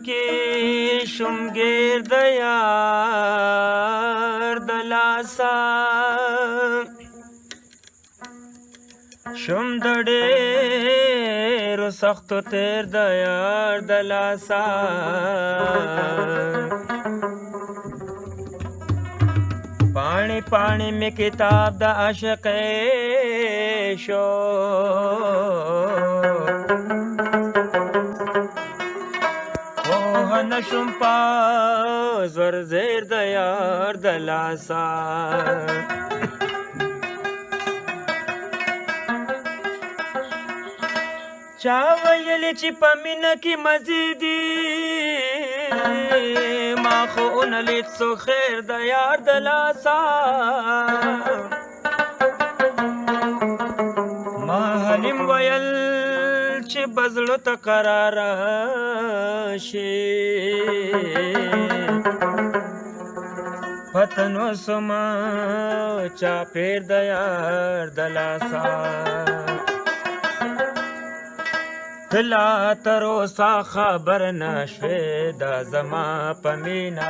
کې شم ګرد یار د لاسا شم د ډېرو سختو تیر د یار د لاسا پانی پانی میں کتاب د عاشق شو پوه نشم پا زور زیر د یار د لاسا چا ویلی چې په مینه کې مزیدي ما خو نلید سو خیر د یار د لاسا ما حلیم ویل چې بزړو ته قرار شي پتن وسما چا پیر د یار د لاسا تلا تروسا خبر نشوی دا زما پمینا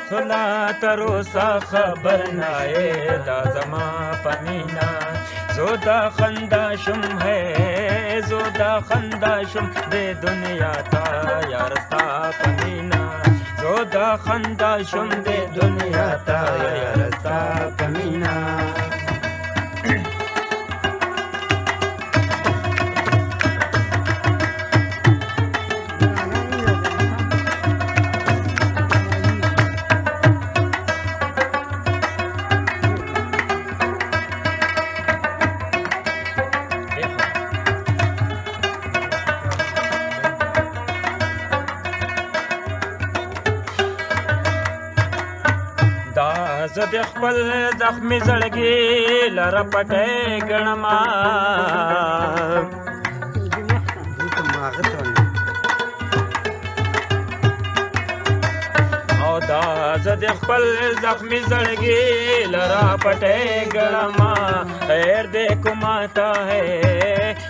تلا تروسا خبر نائے دا زما پمینا زودا خنداشم ہے زودا خنداشم دے دنیا تا یارستا پمینا زودا خنداشم دے دنیا تا یارستا پمینا زه د خپل زخمي زړګي لره پټې ګڼما او دا زه د خپل زخمي زړګي لره پټې ګڼما خیر دې کوماتا ہے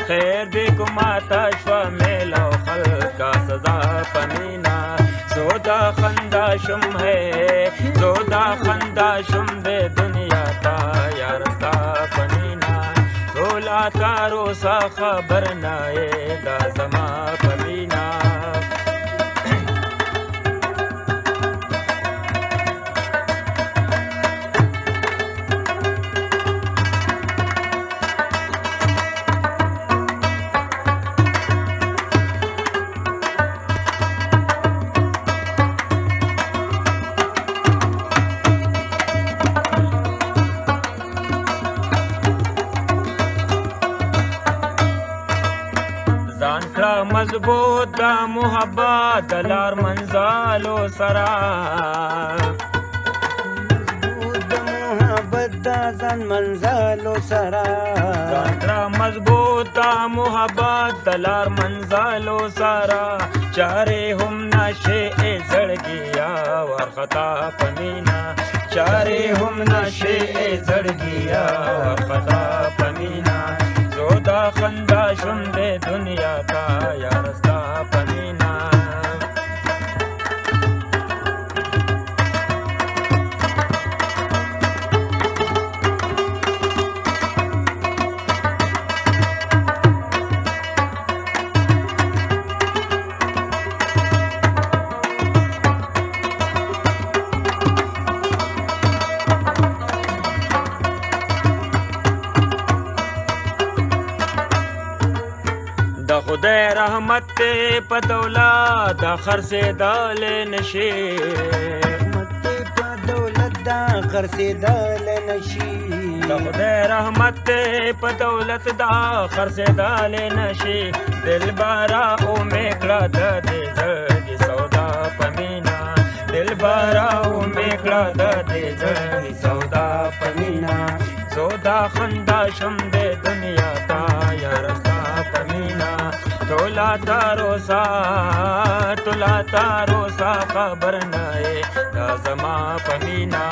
خیر دې کوماتا شوا میلو خلقا سزا پمینا زودا خنداشم ہے زودا خنداشم دے دنیا تا یارستا پمینا رولا تارو سا خبر نائے دا زما پمینا ځان کړه مضبوط دا محبت د لار منزلو سره مضبوط د محبت دا ځان منزلو سره ځان کړه مضبوط دا محبت د لار منزلو سره چارې هم نشې زړګیا ورخطا پمینا چارې هم نشې زړګیا ورخطا پمینا زودا خنداشم دے دنیا تا یارستا پمینا د خدای رحمت ته په دولت د خرڅېدل نشي رحمت په دولت دا خرڅېدل نشي د خدای رحمت ته په دولت دا خرڅېدل نشي دلبارا او میکړه د دې زړګي سودا پمینا دلبارا او میکړه د دې زړګي سودا پمینا سودا خنداشم دې دنیا تا یارستا پمینا تولا تارو سا خبر نائے دا زما پمینا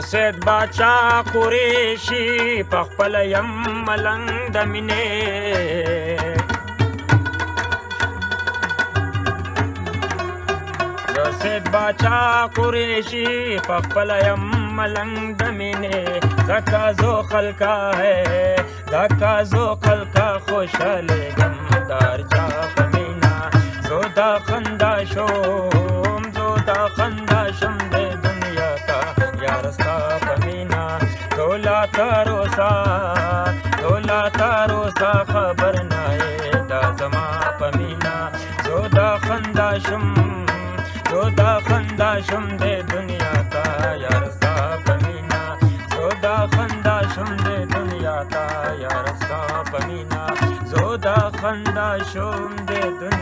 سید باچا قریشی پخپل یم ملنګ د مینې سید باچا قریشی پخپل یم ملنګ د مینې زکا زو خلکا ہے زکا زو خلکا خوشاله غمدار چا پمینا زودا خندا شوم زودا خندا شم د دنیا تا یارستا پمینا دولا تاروسا خبر نائے دا زما پمینا زودا خندا شم دے دنیا تا یارستا پمینا زودا خندا شم دے دنیا تا یارستا پمینا زودا خندا شم دے دنیا